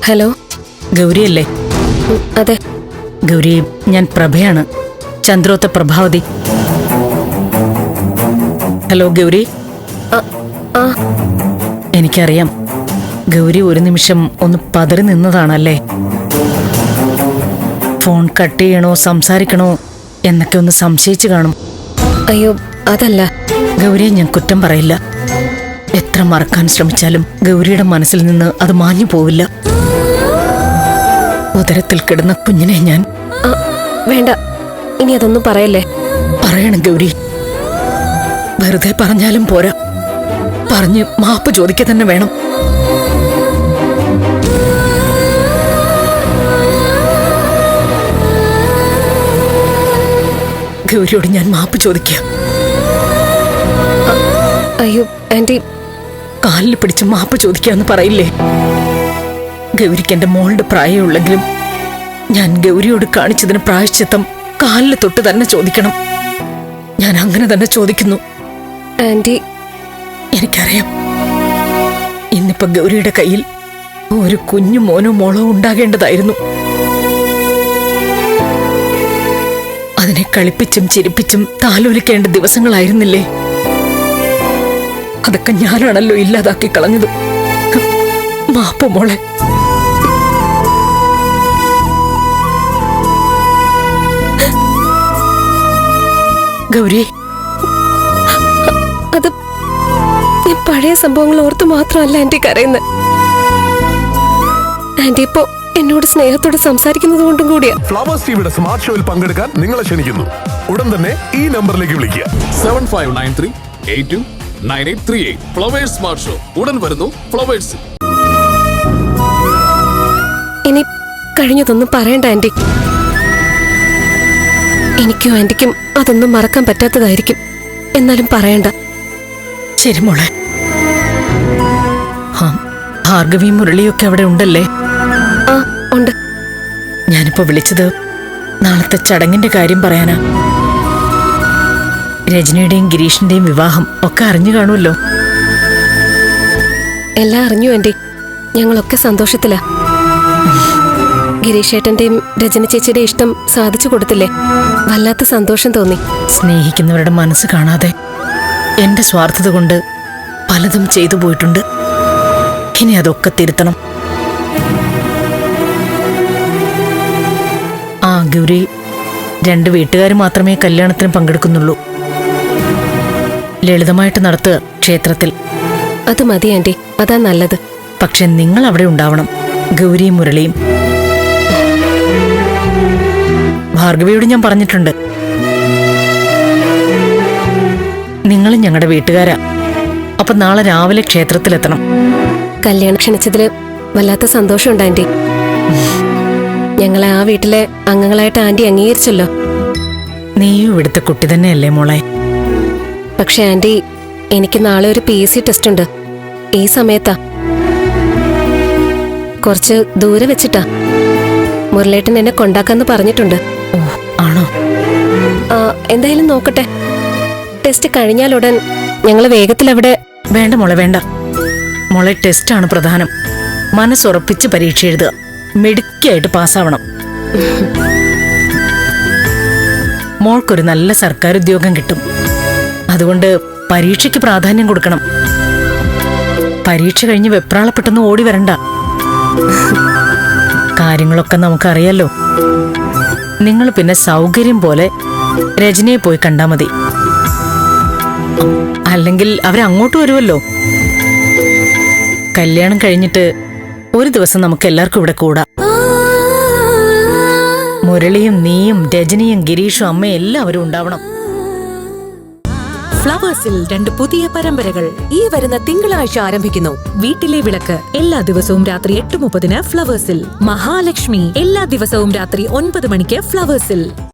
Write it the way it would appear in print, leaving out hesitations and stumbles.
Hello, ഗൗരിയല്ലേ? അതെ. ഗൗരി, ഞാൻ പ്രഭയാണ്, ചന്ദ്രോത്ത Prabhavati. Hello Gauri. എനിക്കറിയാം, ഗൗരി ഒരു നിമിഷം ഒന്ന് പതറി നിന്നതാണല്ലേ. ഫോൺ കട്ട് ചെയ്യണോ സംസാരിക്കണോ എന്നൊക്കെ ഒന്ന് സംശയിച്ചു കാണും. അയ്യോ, അതല്ല. ഗൗരിയെ ഞാൻ കുറ്റം പറയില്ല. എത്ര മറക്കാൻ ശ്രമിച്ചാലും ഗൗരിയുടെ മനസ്സിൽ നിന്ന് അത് മാഞ്ഞു പോവില്ല. ഉദരത്തിൽ കിടന്ന കുഞ്ഞിനെ ഞാൻ... വേണ്ട, ഇനി അതൊന്നും പറയല്ലേ. പറയണം ഗൗരി. വെറുതെ പറഞ്ഞാലും പോരാ, പറഞ്ഞ് മാപ്പ് ചോദിക്കുക തന്നെ വേണം. ഗൗരിയോട് ഞാൻ മാപ്പ് ചോദിക്കുക. അയ്യോ ആന്റി, കാലിൽ പിടിച്ച് മാപ്പ് ചോദിക്കാന്ന് പറയില്ലേ? ഗൗരിക്ക് എന്റെ മോളുടെ പ്രായമുള്ളെങ്കിലും ഞാൻ ഗൗരിയോട് കാണിച്ചതിന് പ്രായശ്ചിത്തം കാലിൽ തൊട്ട് തന്നെ ചോദിക്കണം. ഞാൻ അങ്ങനെ തന്നെ ചോദിക്കുന്നു. ആന്റി, എനിക്കറിയാം, ഇന്നിപ്പോ ഗൗരിയുടെ കയ്യിൽ ഒരു കുഞ്ഞു മോനോ മോളോ ഉണ്ടാകേണ്ടതായിരുന്നു. അതിനെ കളിപ്പിച്ചും ചിരിപ്പിച്ചും താലോലിക്കേണ്ട ദിവസങ്ങളായിരുന്നില്ലേ? അതൊക്കെ ഞാനാണല്ലോ ഇല്ലാതാക്കി കളഞ്ഞത്. മാപ്പ് മോളെ. ഗൗരി, അത് ഞാൻ പഴയ സംഭവങ്ങൾ ഓർത്ത് മാത്രമല്ല ആന്റി കരയുന്നത്. ആന്റി ഇപ്പോ എന്നോട് സ്നേഹത്തോടെ സംസാരിക്കുന്നത് കൊണ്ടും കൂടിയാ. ഫ്ലവേഴ്സ് ടിവിയുടെ സ്മാർട്ട് ഷോയിൽ പങ്കെടുക്കാൻ നിങ്ങളെ ക്ഷണിക്കുന്നു. ഉടൻ തന്നെ ഈ നമ്പറിലേക്ക് വിളിക്കുക. 7593829838. ഫ്ലവേഴ്സ് സ്മാർട്ട് ഷോ ഉടൻ വരുന്നു ഫ്ലവേഴ്സ്. ഇനി കഴിഞ്ഞതൊന്നും പറയണ്ട ആന്റി. എനിക്കും ആന്റിക്കും അതൊന്നും മറക്കാൻ പറ്റാത്തതായിരിക്കും. എന്നാലും പറയണ്ട. ശരി മോളെ. ഭാർഗവി മുരളിയൊക്കെ അവിടെ ഉണ്ടല്ലേ? ആ, ഉണ്ട്. ഞാനിപ്പോ വിളിച്ചത് നാളത്തെ ചടങ്ങിന്റെ കാര്യം പറയാനാ. രജനിയുടെയും ഗിരീഷിന്റെയും വിവാഹം ഒക്കെ അറിഞ്ഞു കാണുമല്ലോ. എല്ലാം അറിഞ്ഞു ആന്റി. ഞങ്ങളൊക്കെ സന്തോഷത്തിലാ. ഗിരീഷേട്ടന്റെയും രജനി ചേച്ചിയുടെ ഇഷ്ടം സാധിച്ചു കൊടുത്തില്ലേ? വല്ലാത്ത സന്തോഷം തോന്നി. സ്നേഹിക്കുന്നവരുടെ മനസ്സ് കാണാതെ എന്റെ സ്വാർത്ഥത കൊണ്ട് പലതും ചെയ്തു പോയിട്ടുണ്ട്. ഇനി അതൊക്കെ തിരുത്തണം. ആ ഗൗരി, 2 വീട്ടുകാർ മാത്രമേ കല്യാണത്തിന് പങ്കെടുക്കുന്നുള്ളൂ. ലളിതമായിട്ട് നടത്തുക ക്ഷേത്രത്തിൽ. അത് മതി ആന്റി, അതാ നല്ലത്. പക്ഷെ നിങ്ങൾ അവിടെ ഉണ്ടാവണം, ഗൗരിയും മുരളിയും. ഭാർഗവിയോട് ഞാൻ പറഞ്ഞിട്ടുണ്ട്, നിങ്ങളും ഞങ്ങളുടെ വീട്ടുകാരാ. അപ്പൊ നാളെ രാവിലെ ക്ഷേത്രത്തിലെത്തണം. കല്യാണം ക്ഷണിച്ചതില് വല്ലാത്ത സന്തോഷമുണ്ട് ആന്റി. ഞങ്ങളെ ആ വീട്ടിലെ അംഗങ്ങളായിട്ട് ആന്റി അംഗീകരിച്ചല്ലോ. നീയും ഇവിടുത്തെ കുട്ടി തന്നെയല്ലേ മോളെ? പക്ഷെ ആന്റി, എനിക്ക് നാളെ ഒരു PSC ടെസ്റ്റ് ഉണ്ട്. ഈ സമയത്താ, കുറച്ച് ദൂരെ വെച്ചിട്ടാ. മുരളേട്ടൻ എന്നെ കൊണ്ടാക്കാന്ന് പറഞ്ഞിട്ടുണ്ട്. ഓ, ആണോ? എന്തായാലും നോക്കട്ടെ. ടെസ്റ്റ് കഴിഞ്ഞാലുടൻ ഞങ്ങള് വേഗത്തിലവിടെ. വേണ്ട മോളെ, വേണ്ട മോളെ. ടെസ്റ്റാണ് പ്രധാനം. മനസ്സുറപ്പിച്ച് പരീക്ഷ എഴുതുക. മിടുക്കിയായിട്ട് പാസ്സാവണം. മോൾക്കൊരു നല്ല സർക്കാർ ഉദ്യോഗം കിട്ടും. അതുകൊണ്ട് പരീക്ഷയ്ക്ക് പ്രാധാന്യം കൊടുക്കണം. പരീക്ഷ കഴിഞ്ഞ് വെപ്രാളപ്പെട്ടൊന്നും ഓടി വരണ്ട. കാര്യങ്ങളൊക്കെ നമുക്കറിയാലോ. നിങ്ങൾ പിന്നെ സൗകര്യം പോലെ രജനിയെ പോയി കണ്ടാ മതി. അല്ലെങ്കിൽ അവരങ്ങോട്ട് വരുമല്ലോ. കല്യാണം കഴിഞ്ഞിട്ട് ഒരു ദിവസം നമുക്ക് എല്ലാവർക്കും ഇവിടെ കൂടാം. മുരളിയും നീയും രജനിയും ഗിരീഷും അമ്മയും എല്ലാവരും ഉണ്ടാവണം. ഫ്ലവേഴ്സിൽ 2 പുതിയ പരമ്പരകൾ ഈ വരുന്ന തിങ്കളാഴ്ച ആരംഭിക്കുന്നു. വീട്ടിലെ വിളക്ക് എല്ലാ ദിവസവും രാത്രി 8:30 ഫ്ലവേഴ്സിൽ. മഹാലക്ഷ്മി എല്ലാ ദിവസവും രാത്രി 9 മണിക്ക് ഫ്ലവേഴ്സിൽ.